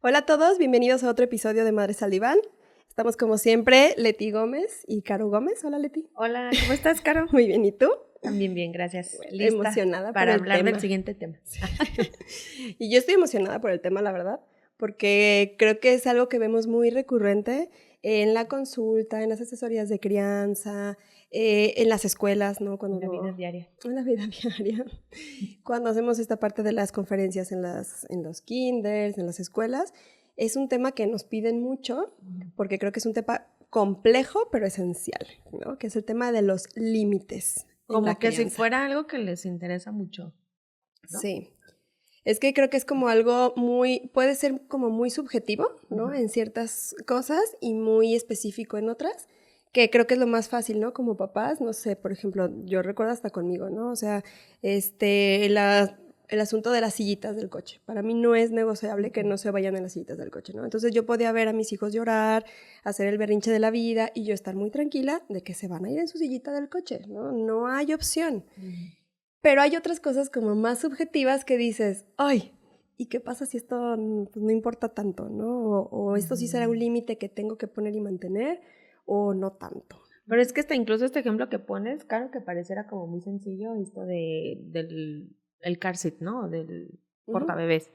Hola a todos, bienvenidos a otro episodio de Madres al Diván. Estamos como siempre, Leti Gómez y Caro Gómez. Hola Leti. Hola, ¿cómo estás, Caro? Muy bien, ¿y tú? También bien, gracias. Bueno, Lista emocionada para por el hablar tema. del siguiente tema. Y yo estoy emocionada por el tema, la verdad, porque creo que es algo que vemos muy recurrente en la consulta, en las asesorías de crianza, en las escuelas, ¿no? En la vida diaria. En la vida diaria. Cuando hacemos esta parte de las conferencias en los kinders, en las escuelas, es un tema que nos piden mucho, porque creo que es un tema complejo, pero esencial, ¿no? Que es el tema de los límites. Como que si fuera algo que les interesa mucho, ¿no? Sí. Es que creo que es como algo puede ser como muy subjetivo, ¿no? En ciertas cosas y muy específico en otras, que creo que es lo más fácil, ¿no? Como papás, no sé, por ejemplo, yo recuerdo hasta conmigo, ¿no? O sea, el asunto de las sillitas del coche. Para mí no es negociable que no se vayan en las sillitas del coche, ¿no? Entonces yo podía ver a mis hijos llorar, hacer el berrinche de la vida y yo estar muy tranquila de que se van a ir en su sillita del coche, ¿no? No hay opción. Pero hay otras cosas como más subjetivas que dices, ay, ¿y qué pasa si esto pues, no importa tanto, ¿no? O esto sí será un límite que tengo que poner y mantener, o no tanto. Pero es que incluso este ejemplo que pones, claro que pareciera como muy sencillo, esto del el car seat, ¿no? Del portabebés.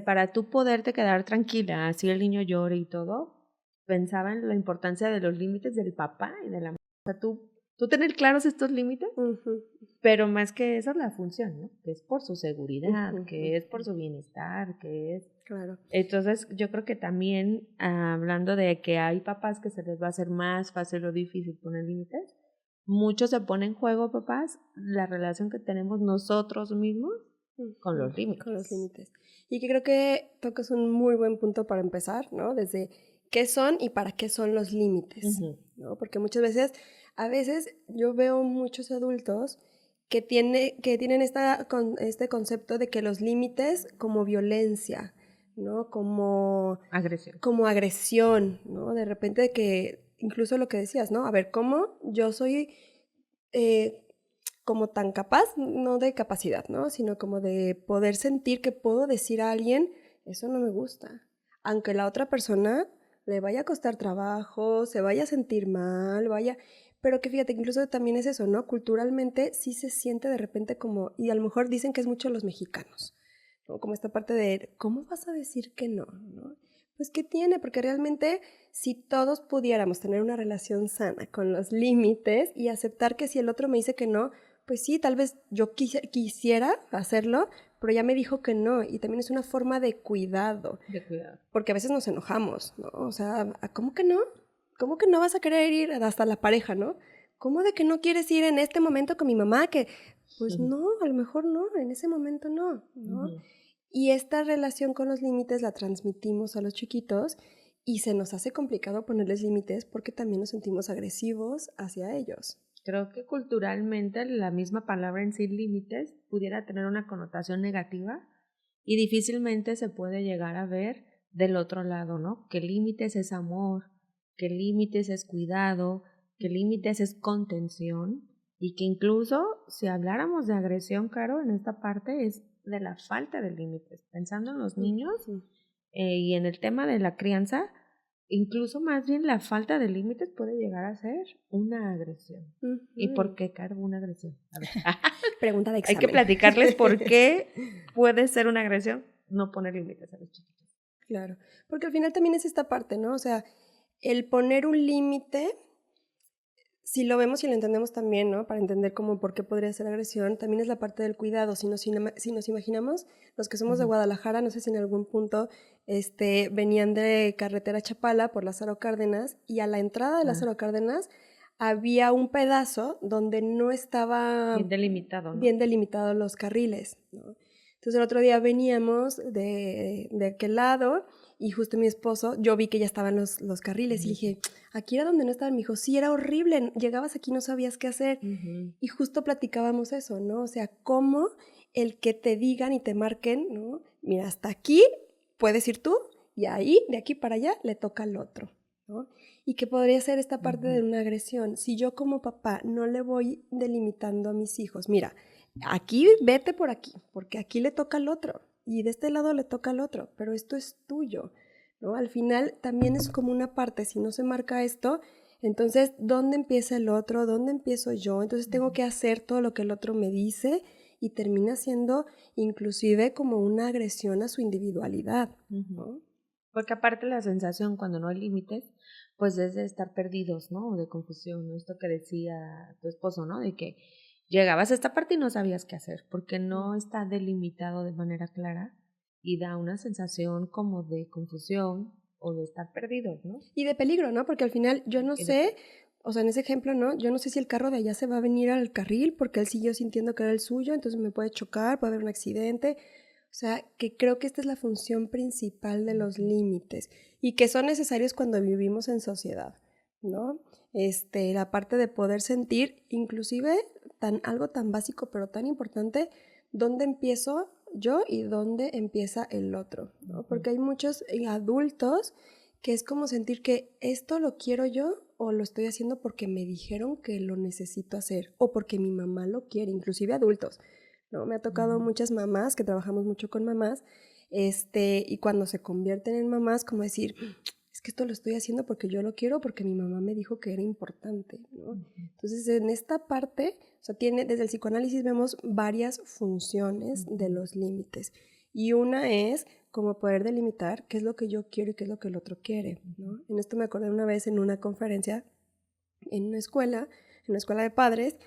Para tú poderte quedar tranquila, así el niño llore y todo, pensaba en la importancia de los límites del papá y de la mamá. O sea, tú tener claros estos límites. Pero más que eso, la función, ¿no? Que es por su seguridad, que es por su bienestar, que es... Claro. Entonces, yo creo que también, hablando de que hay papás que se les va a hacer más fácil o difícil poner límites, mucho se pone en juego, papás, la relación que tenemos nosotros mismos con los límites. Con los límites. Y que creo que tocas un muy buen punto para empezar, ¿no? Desde qué son y para qué son los límites, ¿no? Porque muchas veces, a veces yo veo muchos adultos que tienen este concepto de que los límites como violencia, ¿no? Como agresión, ¿no? De repente que, incluso lo que decías, ¿no? A ver, ¿cómo yo soy como tan capaz, no de capacidad, ¿no? Sino como de poder sentir que puedo decir a alguien, eso no me gusta? Aunque la otra persona le vaya a costar trabajo, se vaya a sentir mal, pero que fíjate, incluso también es eso, ¿no? Culturalmente sí se siente de repente como, y a lo mejor dicen que es mucho los mexicanos, ¿no? Como esta parte de, ¿cómo vas a decir que no? ¿No? Pues, ¿qué tiene? Porque realmente si todos pudiéramos tener una relación sana con los límites y aceptar que si el otro me dice que no, pues sí, tal vez yo quisiera hacerlo, pero ya me dijo que no, y también es una forma de cuidado. De cuidado. Porque a veces nos enojamos, ¿no? O sea, ¿cómo que no? ¿Cómo que no vas a querer ir hasta la pareja, no? ¿Cómo de que no quieres ir en este momento con mi mamá? Que, pues no, a lo mejor no, en ese momento no, ¿no? Y esta relación con los límites la transmitimos a los chiquitos y se nos hace complicado ponerles límites porque también nos sentimos agresivos hacia ellos. Creo que culturalmente la misma palabra en sí, límites, pudiera tener una connotación negativa y difícilmente se puede llegar a ver del otro lado, ¿no? Que límites es amor, que límites es cuidado, que límites es contención y que incluso si habláramos de agresión, Caro, en esta parte es de la falta de límites. Pensando en los niños y en el tema de la crianza, incluso más bien la falta de límites puede llegar a ser una agresión. ¿Y por qué, Caro, una agresión? A ver. Pregunta de examen. Hay que platicarles por qué puede ser una agresión no poner límites a los chiquitos. Claro, porque al final también es esta parte, ¿no? O sea, el poner un límite, si lo vemos y lo entendemos también, ¿no? Para entender cómo por qué podría ser agresión, también es la parte del cuidado. Si nos imaginamos, los que somos de Guadalajara, no sé si en algún punto venían de carretera Chapala por Lázaro Cárdenas, y a la entrada de Lázaro Cárdenas había un pedazo donde no estaba bien delimitado, ¿no? Bien delimitados los carriles, ¿no? Entonces el otro día veníamos de aquel lado y justo mi esposo, yo vi que ya estaban los carriles y dije, aquí era donde no estaban. Me dijo, sí, era horrible, llegabas aquí y no sabías qué hacer. Y justo platicábamos eso, ¿no? O sea, cómo el que te digan y te marquen, ¿no? Mira, hasta aquí puedes ir tú y ahí, de aquí para allá, le toca al otro, ¿no? Y que podría ser esta parte de una agresión. Si yo como papá no le voy delimitando a mis hijos, mira, aquí vete por aquí, porque aquí le toca al otro. y de este lado le toca al otro, pero esto es tuyo, ¿no? Al final también es como una parte, si no se marca esto, entonces, ¿dónde empieza el otro? ¿Dónde empiezo yo? Entonces tengo que hacer todo lo que el otro me dice y termina siendo inclusive como una agresión a su individualidad, ¿no? Porque aparte la sensación cuando no hay límites, pues es de estar perdidos, ¿no? O de confusión, ¿no? Esto que decía tu esposo, ¿no? De que llegabas a esta parte y no sabías qué hacer, porque no está delimitado de manera clara y da una sensación como de confusión o de estar perdidos, ¿no? Y de peligro, ¿no? Porque al final yo no sé, o sea, en ese ejemplo, ¿no? Yo no sé si el carro de allá se va a venir al carril porque él siguió sintiendo que era el suyo, entonces me puede chocar, puede haber un accidente. O sea, que creo que esta es la función principal de los límites y que son necesarios cuando vivimos en sociedad, ¿no? La parte de poder sentir, inclusive algo tan básico pero tan importante, dónde empiezo yo y dónde empieza el otro, ¿no? Porque hay muchos adultos que es como sentir que esto lo quiero yo o lo estoy haciendo porque me dijeron que lo necesito hacer o porque mi mamá lo quiere, inclusive adultos, ¿no? Me ha tocado muchas mamás, que trabajamos mucho con mamás, y cuando se convierten en mamás, como decir, es que esto lo estoy haciendo porque yo lo quiero, porque mi mamá me dijo que era importante, ¿no? Entonces, en esta parte, o sea, desde el psicoanálisis vemos varias funciones de los límites. Y una es como poder delimitar qué es lo que yo quiero y qué es lo que el otro quiere, ¿no? En esto me acordé una vez en una conferencia en una escuela de padres,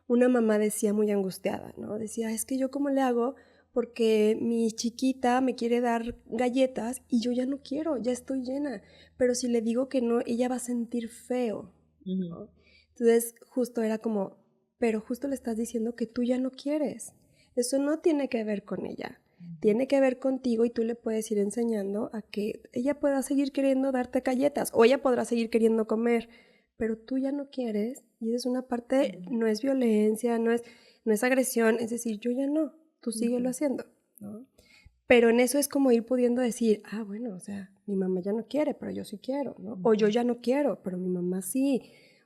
una mamá decía muy angustiada, ¿no? Decía, es que yo cómo le hago porque mi chiquita me quiere dar galletas y yo ya no quiero, ya estoy llena, pero si le digo que no, ella va a sentir feo, ¿no? Entonces, justo era como, pero justo le estás diciendo que tú ya no quieres. Eso no tiene que ver con ella, tiene que ver contigo y tú le puedes ir enseñando a que ella pueda seguir queriendo darte galletas o ella podrá seguir queriendo comer, pero tú ya no quieres y es una parte, no es violencia, no es agresión, es decir, yo ya no, tú síguelo haciendo, ¿no? Pero en eso es como ir pudiendo decir, ah, bueno, o sea, mi mamá ya no quiere, pero yo sí quiero, ¿no? O yo ya no quiero, pero mi mamá sí.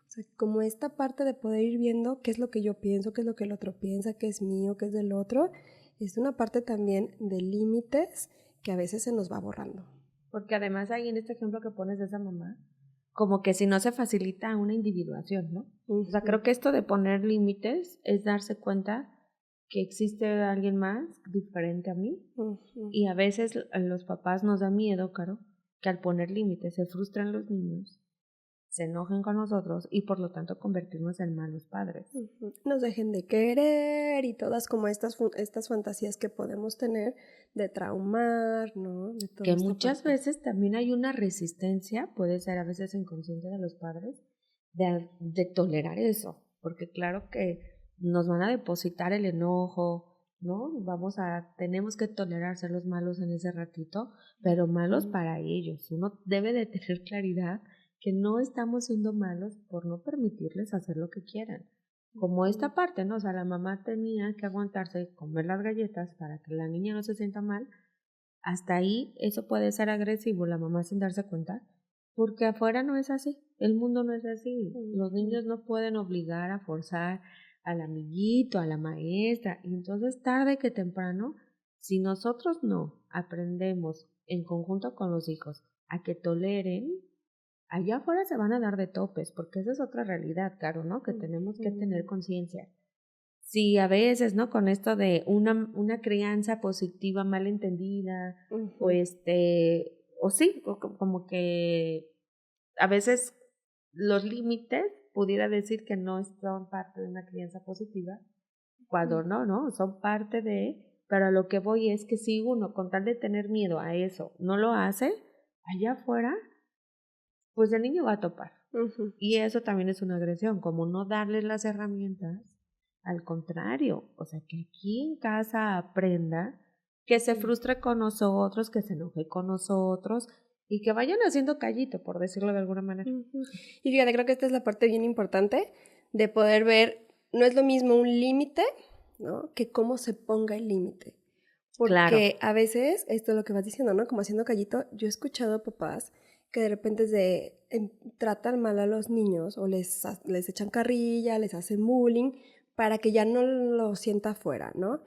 O sea, como esta parte de poder ir viendo qué es lo que yo pienso, qué es lo que el otro piensa, qué es mío, qué es del otro, es una parte también de límites que a veces se nos va borrando. Porque además ahí en este ejemplo que pones de esa mamá, como que si no se facilita una individuación, ¿no? O sea, creo que esto de poner límites es darse cuenta que existe alguien más diferente a mí y a veces a los papás nos da miedo, Caro, que al poner límites se frustran los niños, se enojen con nosotros y por lo tanto convertirnos en malos padres. Nos dejen de querer y todas como estas fantasías que podemos tener de traumar, ¿no? De toda Que esta muchas parte. veces también hay una resistencia, puede ser a veces inconsciente de los padres, de tolerar eso, porque claro que nos van a depositar el enojo, ¿no? Tenemos que tolerar ser los malos en ese ratito, pero malos para ellos. Uno debe de tener claridad que no estamos siendo malos por no permitirles hacer lo que quieran. Como esta parte, ¿no? O sea, la mamá tenía que aguantarse y comer las galletas para que la niña no se sienta mal. Hasta ahí eso puede ser agresivo, la mamá sin darse cuenta, porque afuera no es así, el mundo no es así. Los niños no pueden obligar a forzar al amiguito, a la maestra, y entonces tarde que temprano, si nosotros no aprendemos en conjunto con los hijos a que toleren, allá afuera se van a dar de topes, porque esa es otra realidad, Caro, ¿no? Que tenemos que tener conciencia. Sí, a veces, ¿no? Con esto de una crianza positiva mal entendida, o sí, como que a veces los límites pudiera decir que no son parte de una crianza positiva, cuando no, ¿no? Son parte pero a lo que voy es que si uno, con tal de tener miedo a eso, no lo hace, allá afuera, pues el niño va a topar. Y eso también es una agresión, como no darles las herramientas. Al contrario, o sea, que aquí en casa aprenda, que se frustre con nosotros, que se enoje con nosotros y que vayan haciendo callito, por decirlo de alguna manera. Y fíjate, creo que esta es la parte bien importante de poder ver, no es lo mismo un límite, ¿no? Que cómo se ponga el límite. Porque a veces, esto es lo que vas diciendo, ¿no? Como haciendo callito, yo he escuchado a papás que de repente tratan mal a los niños o les echan carrilla, les hacen bullying para que ya no lo sienta afuera, ¿no?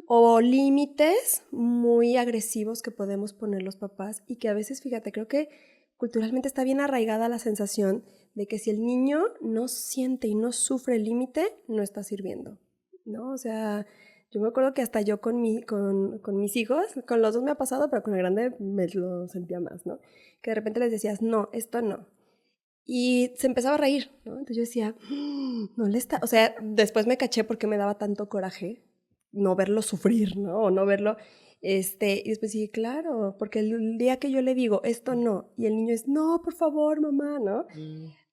O límites muy agresivos que podemos poner los papás y que a veces, fíjate, creo que culturalmente está bien arraigada la sensación de que si el niño no siente y no sufre el límite, no está sirviendo, ¿no? O sea, yo me acuerdo que hasta yo con mis hijos, con los dos me ha pasado, pero con el grande me lo sentía más, ¿no? Que de repente les decías, no, esto no. Y se empezaba a reír, ¿no? Entonces yo decía, no le está, o sea, después me caché porque me daba tanto coraje no verlo sufrir, ¿no? O no verlo, y después dije, claro, porque el día que yo le digo, esto no, y el niño es, no, por favor, mamá, ¿no?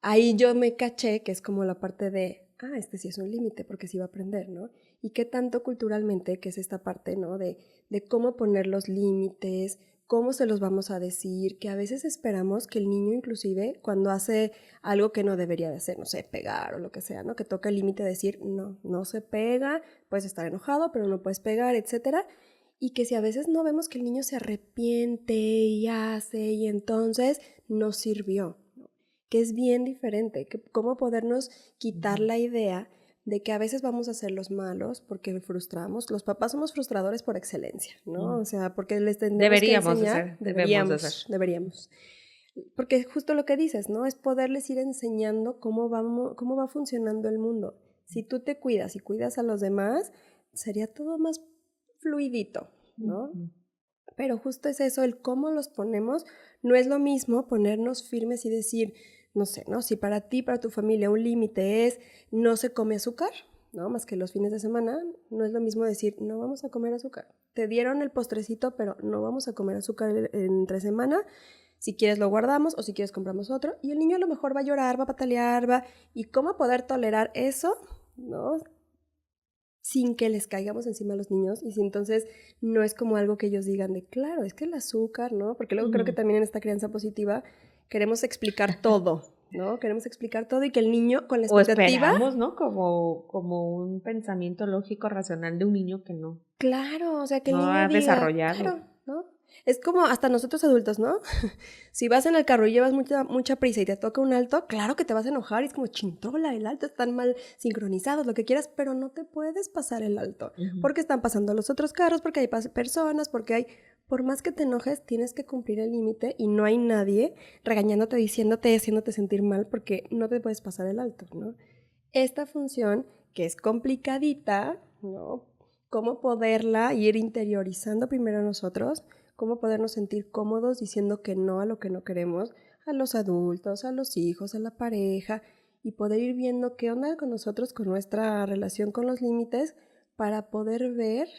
Ahí yo me caché que es como la parte de, este sí es un límite, porque sí va a aprender, ¿no? Y qué tanto culturalmente, que es esta parte, ¿no? De cómo poner los límites, cómo se los vamos a decir, que a veces esperamos que el niño inclusive cuando hace algo que no debería de hacer, no sé, pegar o lo que sea, ¿no? Que toca el límite de decir, no, no se pega, puedes estar enojado, pero no puedes pegar, etcétera. Y que si a veces no vemos que el niño se arrepiente y hace y entonces no sirvió, ¿no? Que es bien diferente, que cómo podernos quitar la idea de que a veces vamos a ser los malos porque frustramos. Los papás somos frustradores por excelencia, ¿no? O sea, porque les tenemos que enseñar. Debemos de ser. Deberíamos. Porque justo lo que dices, ¿no? Es poderles ir enseñando cómo va funcionando el mundo. Si tú te cuidas y cuidas a los demás, sería todo más fluidito, ¿no? Pero justo es eso, el cómo los ponemos, no es lo mismo ponernos firmes y decir, no sé, ¿no? Si para ti, para tu familia, un límite es no se come azúcar, ¿no? Más que los fines de semana, no es lo mismo decir, no vamos a comer azúcar. Te dieron el postrecito, pero no vamos a comer azúcar entre semana. Si quieres lo guardamos o si quieres compramos otro. Y el niño a lo mejor va a llorar, va a patalear, ¿Y cómo poder tolerar eso, ¿no? Sin que les caigamos encima a los niños y si entonces no es como algo que ellos digan de, claro, es que el azúcar, ¿no? Porque luego creo que también en esta crianza positiva queremos explicar todo, ¿no? Queremos explicar todo y que el niño con la expectativa... O esperamos, ¿no? Como un pensamiento lógico, racional de un niño que no. Claro, o sea, que el No niño ha diga, desarrollado. claro, ¿no? Es como hasta nosotros adultos, ¿no? Si vas en el carro y llevas mucha prisa y te toca un alto, claro que te vas a enojar y es como chintola, el alto están mal sincronizados, lo que quieras, pero no te puedes pasar el alto, porque están pasando los otros carros, porque hay personas, porque hay... Por más que te enojes, tienes que cumplir el límite y no hay nadie regañándote, diciéndote, haciéndote sentir mal porque no te puedes pasar el alto, ¿no? Esta función, que es complicadita, ¿no? Cómo poderla ir interiorizando primero nosotros, cómo podernos sentir cómodos diciendo que no a lo que no queremos, a los adultos, a los hijos, a la pareja, y poder ir viendo qué onda con nosotros, con nuestra relación con los límites, para poder ver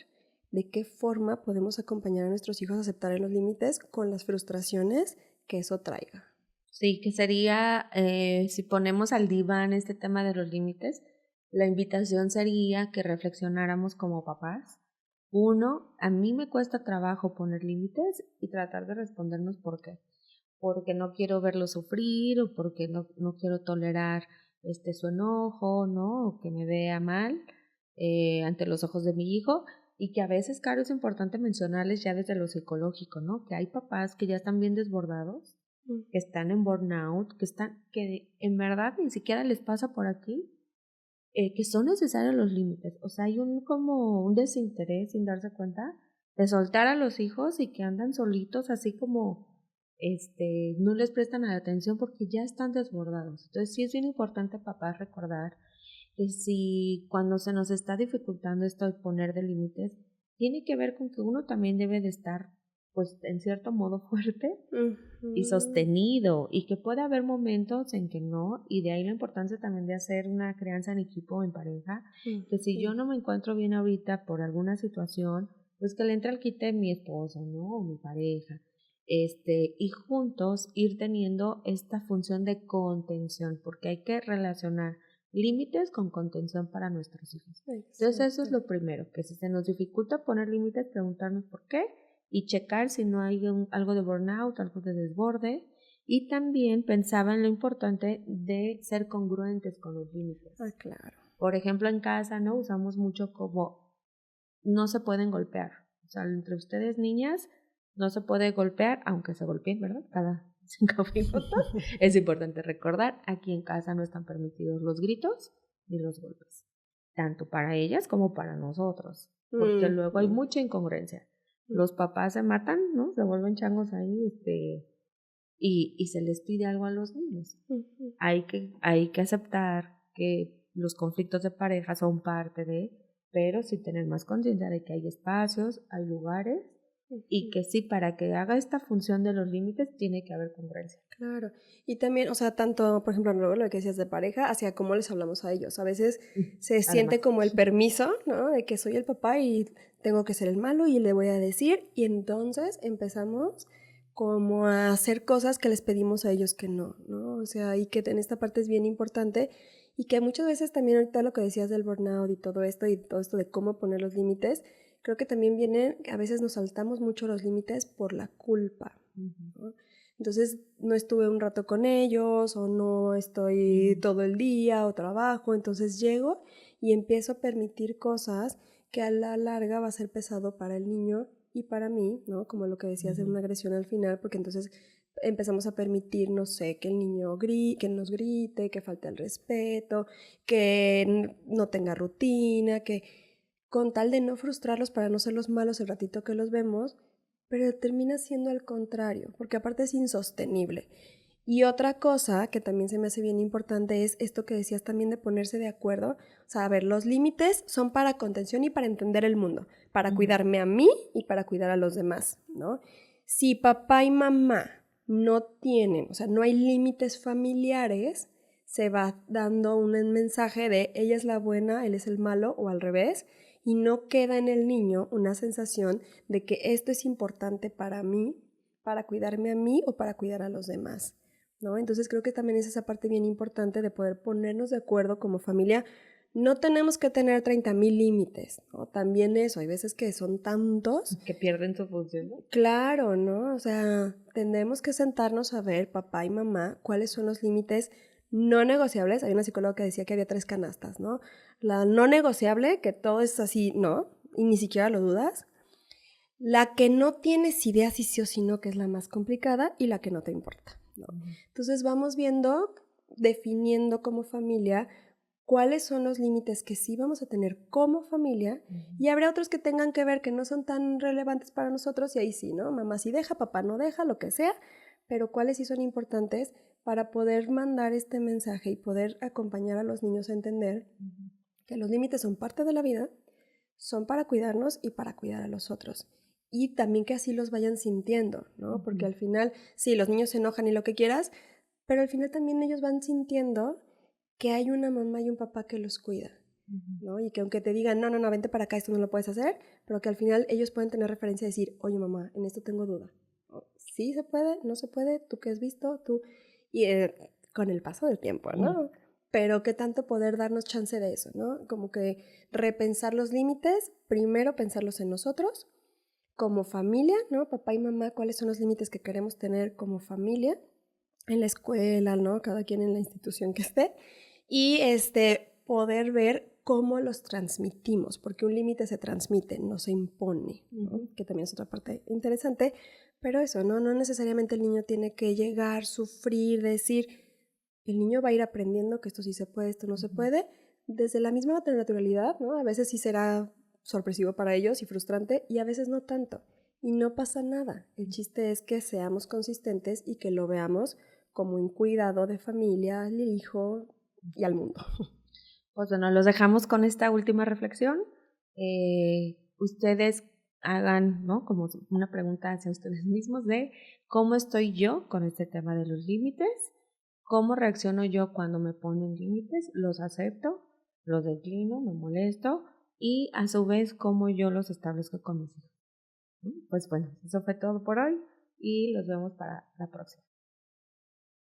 de qué forma podemos acompañar a nuestros hijos a aceptar los límites con las frustraciones que eso traiga. Sí, que sería, si ponemos al diván este tema de los límites, la invitación sería que reflexionáramos como papás. Uno, a mí me cuesta trabajo poner límites y tratar de respondernos por qué. Porque no quiero verlo sufrir o porque no quiero tolerar su enojo, ¿no? O que me vea mal ante los ojos de mi hijo. Y que a veces, Caro, es importante mencionarles ya desde lo psicológico, ¿no? Que hay papás que ya están bien desbordados, que están en burnout, que en verdad ni siquiera les pasa por aquí, que son necesarios los límites. O sea, hay como un desinterés sin darse cuenta de soltar a los hijos y que andan solitos, así como no les prestan atención porque ya están desbordados. Entonces sí es bien importante, papás, recordar que si cuando se nos está dificultando esto de poner de límites, tiene que ver con que uno también debe de estar, pues, en cierto modo fuerte y sostenido, y que puede haber momentos en que no, y de ahí la importancia también de hacer una crianza en equipo, en pareja, que si yo no me encuentro bien ahorita por alguna situación, pues que le entre al quite mi esposo, ¿no? O mi pareja, y juntos ir teniendo esta función de contención, porque hay que relacionar límites con contención para nuestros hijos. Entonces eso es lo primero, que si se nos dificulta poner límites, preguntarnos por qué y checar si no hay algo de burnout, algo de desborde, y también pensaba en lo importante de ser congruentes con los límites. Claro. Por ejemplo, en casa, ¿no? Usamos mucho como no se pueden golpear. O sea, entre ustedes, niñas, no se puede golpear, aunque se golpeen, ¿verdad? Cada 5 minutos. Es importante recordar, aquí en casa no están permitidos los gritos ni los golpes. tanto para ellas como para nosotros, porque luego hay mucha incongruencia. Los papás se matan, ¿no? Se vuelven changos ahí, y se les pide algo a los niños. Hay que aceptar que los conflictos de pareja son parte de, pero sí tener más conciencia de que hay espacios, hay lugares, y que sí, para que haga esta función de los límites tiene que haber congruencia. Claro. Y también, o sea, tanto, por ejemplo, luego lo que decías de pareja, hacia cómo les hablamos a ellos. A veces se siente Además, como el permiso, ¿no? De que soy el papá y tengo que ser el malo y le voy a decir. Y entonces empezamos como a hacer cosas que les pedimos a ellos que no, ¿no? O sea, y que en esta parte es bien importante y que muchas veces también ahorita lo que decías del burnout y todo esto de cómo poner los límites, creo que también viene, a veces nos saltamos mucho los límites por la culpa, ¿no? Entonces no estuve un rato con ellos o no estoy todo el día o trabajo, entonces llego y empiezo a permitir cosas que a la larga va a ser pesado para el niño y para mí, ¿no? Como lo que decías de una agresión al final, porque entonces empezamos a permitir, no sé, que el niño que nos grite, que falte el respeto, que no tenga rutina, que con tal de no frustrarlos para no ser los malos el ratito que los vemos, pero termina siendo al contrario, porque aparte es insostenible. Y otra cosa que también se me hace bien importante es esto que decías también de ponerse de acuerdo. O sea, a ver, los límites son para contención y para entender el mundo, para cuidarme a mí y para cuidar a los demás, ¿no? Si papá y mamá no tienen, o sea, no hay límites familiares, se va dando un mensaje de ella es la buena, él es el malo o al revés, y no queda en el niño una sensación de que esto es importante para mí, para cuidarme a mí o para cuidar a los demás, ¿no? Entonces creo que también es esa parte bien importante de poder ponernos de acuerdo como familia. No tenemos que tener 30,000 límites, ¿no? También eso, hay veces que son tantos. Que pierden su función, ¿no? Claro, ¿no? O sea, tendremos que sentarnos a ver, papá y mamá, cuáles son los límites no negociables. Hay una psicóloga que decía que había 3 canastas, ¿no? La no negociable, que todo es así, ¿no? Y ni siquiera lo dudas. La que no tienes idea si sí o si no, que es la más complicada, y la que no te importa, ¿no? Entonces vamos viendo, definiendo como familia cuáles son los límites que sí vamos a tener como familia, y habrá otros que tengan que ver que no son tan relevantes para nosotros y ahí sí, ¿no? Mamá sí deja, papá no deja, lo que sea, pero cuáles sí son importantes para poder mandar este mensaje y poder acompañar a los niños a entender que los límites son parte de la vida, son para cuidarnos y para cuidar a los otros. Y también que así los vayan sintiendo, ¿no? Porque al final, sí, los niños se enojan y lo que quieras, pero al final también ellos van sintiendo que hay una mamá y un papá que los cuida, ¿no? Y que aunque te digan, no, no, no, vente para acá, esto no lo puedes hacer, pero que al final ellos pueden tener referencia y decir, oye mamá, en esto tengo duda. ¿Sí se puede? ¿No se puede? ¿Tú qué has visto? ¿Tú? Y con el paso del tiempo, ¿no? Pero qué tanto poder darnos chance de eso, ¿no? Como que repensar los límites, primero pensarlos en nosotros, como familia, ¿no? Papá y mamá, cuáles son los límites que queremos tener como familia, en la escuela, ¿no? Cada quien en la institución que esté, y poder ver cómo los transmitimos, porque un límite se transmite, no se impone, ¿no? Que también es otra parte interesante, pero eso, ¿no? No necesariamente el niño tiene que llegar, sufrir, decir, el niño va a ir aprendiendo que esto sí se puede, esto no se puede, desde la misma naturalidad, ¿no? A veces sí será sorpresivo para ellos y frustrante, y a veces no tanto. Y no pasa nada. El chiste es que seamos consistentes y que lo veamos como un cuidado de familia, al hijo y al mundo. Pues bueno, los dejamos con esta última reflexión. Ustedes hagan, ¿no? Como una pregunta hacia ustedes mismos de cómo estoy yo con este tema de los límites, cómo reacciono yo cuando me ponen límites, los acepto, los declino, me molesto y a su vez cómo yo los establezco con mis hijos. Pues bueno, eso fue todo por hoy y los vemos para la próxima.